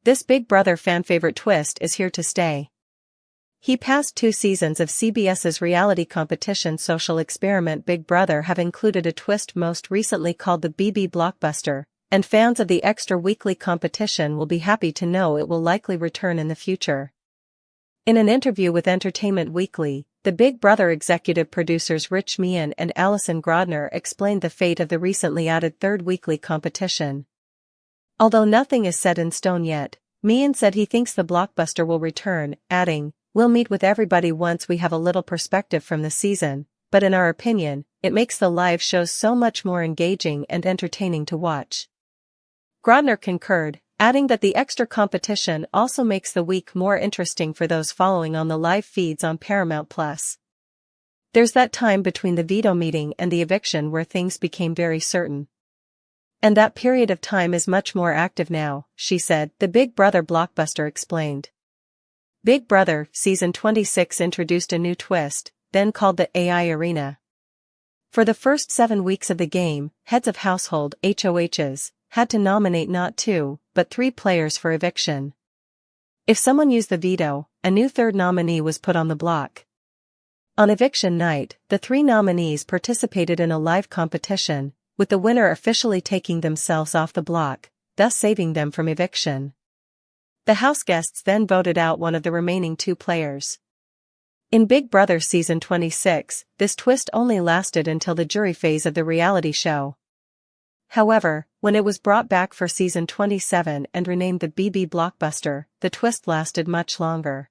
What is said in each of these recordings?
This Big Brother fan-favorite twist is here to stay. The past 2 seasons of CBS's reality competition social experiment Big Brother have included a twist most recently called the BB Blockbuster, and fans of the extra weekly competition will be happy to know it will likely return in the future. In an interview with Entertainment Weekly, the Big Brother executive producers Meehan and Allison Grodner explained the fate of the recently added third weekly competition. Although nothing is set in stone yet, Meehan said he thinks the blockbuster will return, adding, "We'll meet with everybody once we have a little perspective from the season, but in our opinion, it makes the live shows so much more engaging and entertaining to watch." Grodner concurred, adding that the extra competition also makes the week more interesting for those following on the live feeds on Paramount+. There's that time between the veto meeting and the eviction where things became very certain. And that period of time is much more active now, she said, the Big Brother Blockbuster explained. Big Brother Season 26 introduced a new twist, then called the AI Arena. For the first 7 weeks of the game, heads of household HOHs had to nominate not 2, but 3 players for eviction. If someone used the veto, a new third nominee was put on the block. On eviction night, the 3 nominees participated in a live competition, with the winner officially taking themselves off the block, thus saving them from eviction. The house guests then voted out one of the remaining 2 players. In Big Brother Season 26, this twist only lasted until the jury phase of the reality show. However, when it was brought back for Season 27 and renamed the BB Blockbuster, the twist lasted much longer.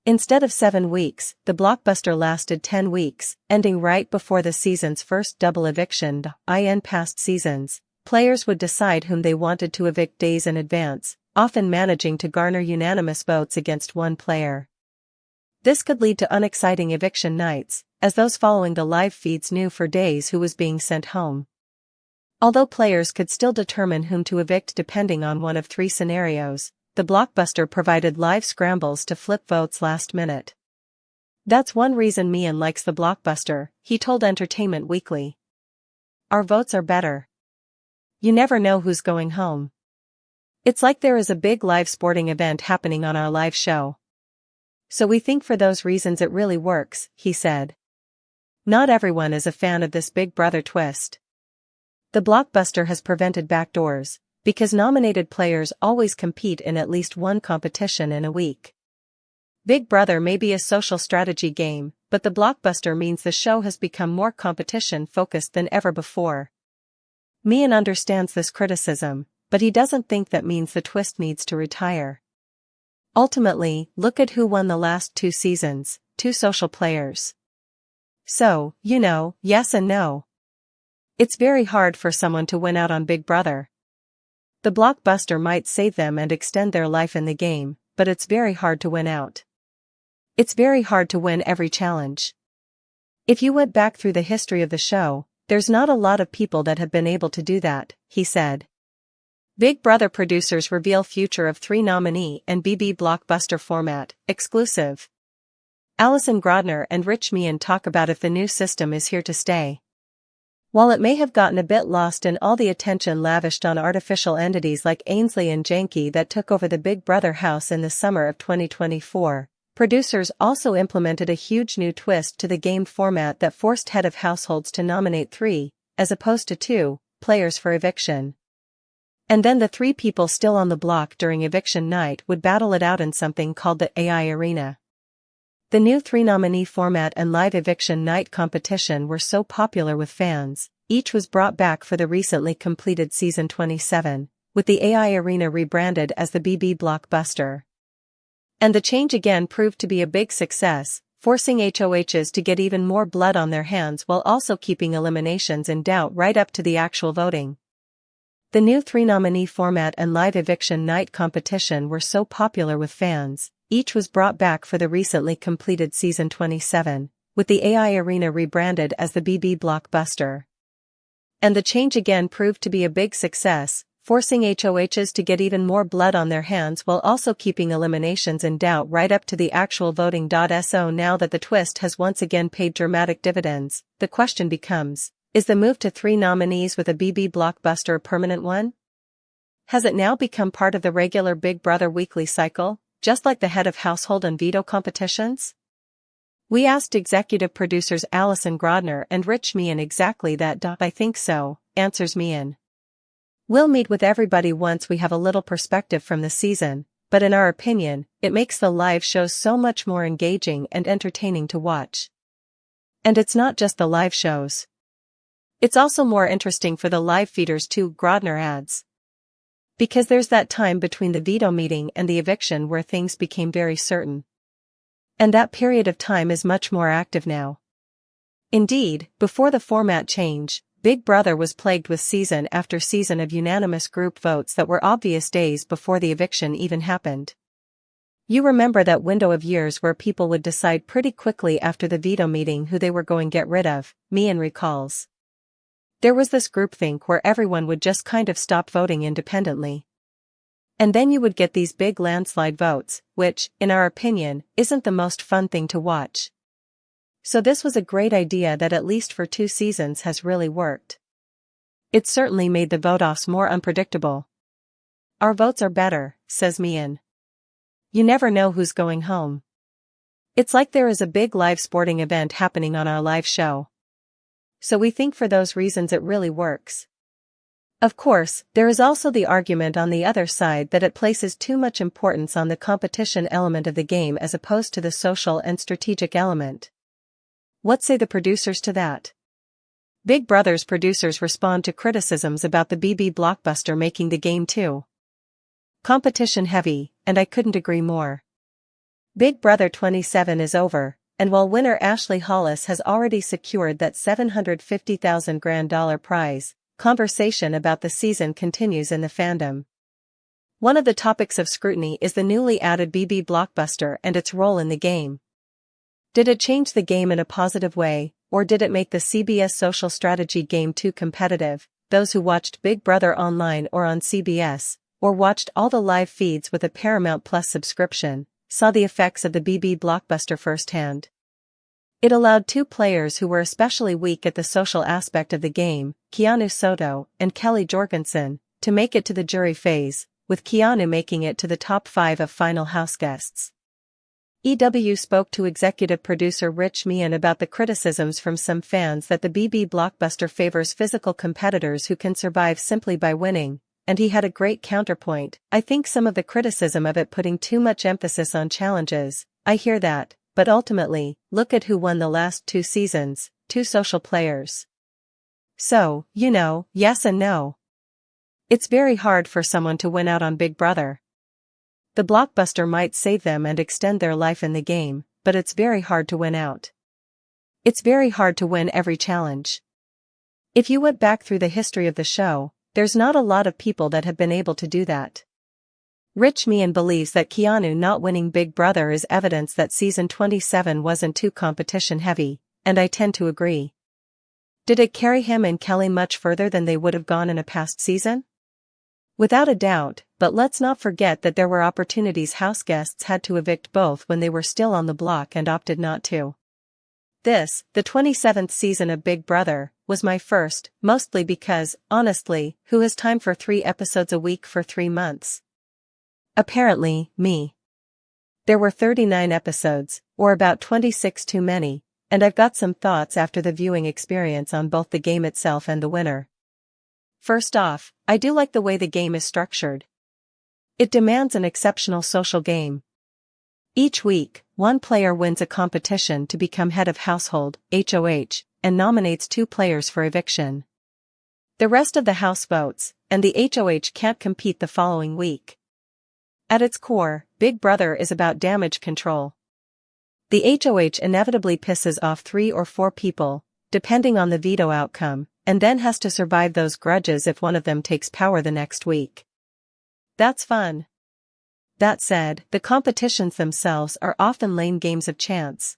Instead of 7 weeks, the blockbuster lasted 10 weeks, ending right before the season's first double eviction. In past seasons, players would decide whom they wanted to evict days in advance, often managing to garner unanimous votes against one player. This could lead to unexciting eviction nights, as those following the live feeds knew for days who was being sent home. Although players could still determine whom to evict depending on one of 3 scenarios, the blockbuster provided live scrambles to flip votes last minute. That's one reason Meehan likes the blockbuster, he told Entertainment Weekly. Our votes are better. You never know who's going home. It's like there is a big live sporting event happening on our live show. So we think for those reasons it really works, he said. Not everyone is a fan of this Big Brother twist. The blockbuster has prevented backdoors, because nominated players always compete in at least one competition in a week. Big Brother may be a social strategy game, but the blockbuster means the show has become more competition-focused than ever before. Meehan understands this criticism, but he doesn't think that means the twist needs to retire. Ultimately, look at who won the last 2 seasons, 2 social players. So, yes and no. It's very hard for someone to win out on Big Brother. The blockbuster might save them and extend their life in the game, but it's very hard to win out. It's very hard to win every challenge. If you went back through the history of the show, there's not a lot of people that have been able to do that, he said. Big Brother producers reveal future of 3 nominee and BB Blockbuster format, exclusive. Allison Grodner and Meehan talk about if the new system is here to stay. While it may have gotten a bit lost in all the attention lavished on artificial entities like Ainsley and Janky that took over the Big Brother house in the summer of 2024, producers also implemented a huge new twist to the game format that forced head of households to nominate 3, as opposed to 2, players for eviction. And then the 3 people still on the block during eviction night would battle it out in something called the AI Arena. The new 3-nominee format and live eviction night competition were so popular with fans, each was brought back for the recently completed Season 27, with the AI Arena rebranded as the BB Blockbuster. And the change again proved to be a big success, forcing HOHs to get even more blood on their hands while also keeping eliminations in doubt right up to the actual voting. The new 3-nominee format and live eviction night competition were so popular with fans, each was brought back for the recently completed Season 27, with the AI Arena rebranded as the BB Blockbuster. And the change again proved to be a big success, forcing HOHs to get even more blood on their hands while also keeping eliminations in doubt right up to the actual voting. So now that the twist has once again paid dramatic dividends, the question becomes, is the move to 3 nominees with a BB Blockbuster a permanent one? Has it now become part of the regular Big Brother weekly cycle, just like the head of household and veto competitions? We asked executive producers Allison, Grodner and Meehan exactly that. I think so, answers Meehan. We'll meet with everybody once we have a little perspective from the season, but in our opinion, it makes the live shows so much more engaging and entertaining to watch. And it's not just the live shows. It's also more interesting for the live feeders too, Grodner adds. Because there's that time between the veto meeting and the eviction where things became very certain. And that period of time is much more active now. Indeed, before the format change, Big Brother was plagued with season after season of unanimous group votes that were obvious days before the eviction even happened. You remember that window of years where people would decide pretty quickly after the veto meeting who they were going to get rid of, Meehan recalls. There was this groupthink where everyone would just kind of stop voting independently. And then you would get these big landslide votes, which, in our opinion, isn't the most fun thing to watch. So this was a great idea that at least for 2 seasons has really worked. It certainly made the vote-offs more unpredictable. Our votes are better, says Meehan. You never know who's going home. It's like there is a big live sporting event happening on our live show. So we think for those reasons it really works. Of course, there is also the argument on the other side that it places too much importance on the competition element of the game as opposed to the social and strategic element. What say the producers to that? Big Brother's producers respond to criticisms about the BB Blockbuster making the game too competition heavy, and I couldn't agree more. Big Brother 27 is over, and while winner Ashley Hollis has already secured that $750,000 grand prize, conversation about the season continues in the fandom. One of the topics of scrutiny is the newly added BB Blockbuster and its role in the game. Did it change the game in a positive way, or did it make the CBS social strategy game too competitive? Those who watched Big Brother online or on CBS, or watched all the live feeds with a Paramount Plus subscription, saw the effects of the BB Blockbuster firsthand. It allowed 2 players who were especially weak at the social aspect of the game, Keanu Soto and Kelly Jorgensen, to make it to the jury phase, with Keanu making it to the top 5 of final house guests. EW spoke to executive producer Meehan about the criticisms from some fans that the BB Blockbuster favors physical competitors who can survive simply by winning, and he had a great counterpoint. I think some of the criticism of it putting too much emphasis on challenges, I hear that, but ultimately, look at who won the last 2 seasons, 2 social players. So, yes and no. It's very hard for someone to win out on Big Brother. The Blockbuster might save them and extend their life in the game, but it's very hard to win out. It's very hard to win every challenge. If you went back through the history of the show, there's not a lot of people that have been able to do that. Meehan believes that Keanu not winning Big Brother is evidence that season 27 wasn't too competition heavy, and I tend to agree. Did it carry him and Kelly much further than they would have gone in a past season? Without a doubt, but let's not forget that there were opportunities house guests had to evict both when they were still on the block and opted not to. This, the 27th season of Big Brother, was my first, mostly because, honestly, who has time for 3 episodes a week for 3 months? Apparently, me. There were 39 episodes, or about 26 too many, and I've got some thoughts after the viewing experience on both the game itself and the winner. First off, I do like the way the game is structured. It demands an exceptional social game. Each week, one player wins a competition to become head of household, HOH, and nominates 2 players for eviction. The rest of the house votes, and the HOH can't compete the following week. At its core, Big Brother is about damage control. The HOH inevitably pisses off 3 or 4 people, depending on the veto outcome, and then has to survive those grudges if one of them takes power the next week. That's fun. That said, the competitions themselves are often lame games of chance.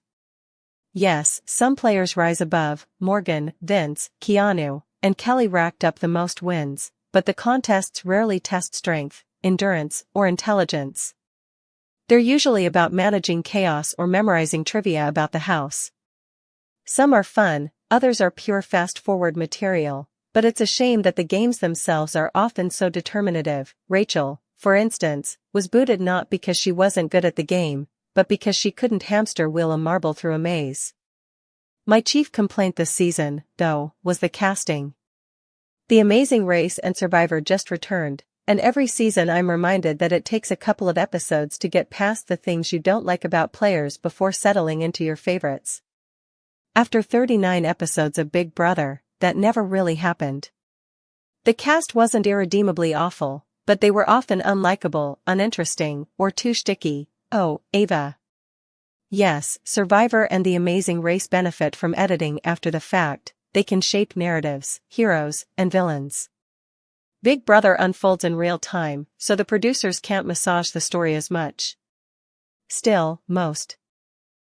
Yes, some players rise above. Morgan, Vince, Keanu, and Kelly racked up the most wins, but the contests rarely test strength, endurance, or intelligence. They're usually about managing chaos or memorizing trivia about the house. Some are fun, others are pure fast-forward material, But it's a shame that the games themselves are often so determinative. Rachel, for instance, was booted not because she wasn't good at the game, but because she couldn't hamster wheel a marble through a maze. My chief complaint this season, though, was the casting. The Amazing Race and Survivor just returned, and every season I'm reminded that it takes a couple of episodes to get past the things you don't like about players before settling into your favorites. After 39 episodes of Big Brother, that never really happened. The cast wasn't irredeemably awful, but they were often unlikable, uninteresting, or too shticky. Oh, Ava. Yes, Survivor and The Amazing Race benefit from editing after the fact. They can shape narratives, heroes, and villains. Big Brother unfolds in real time, so the producers can't massage the story as much. Still, most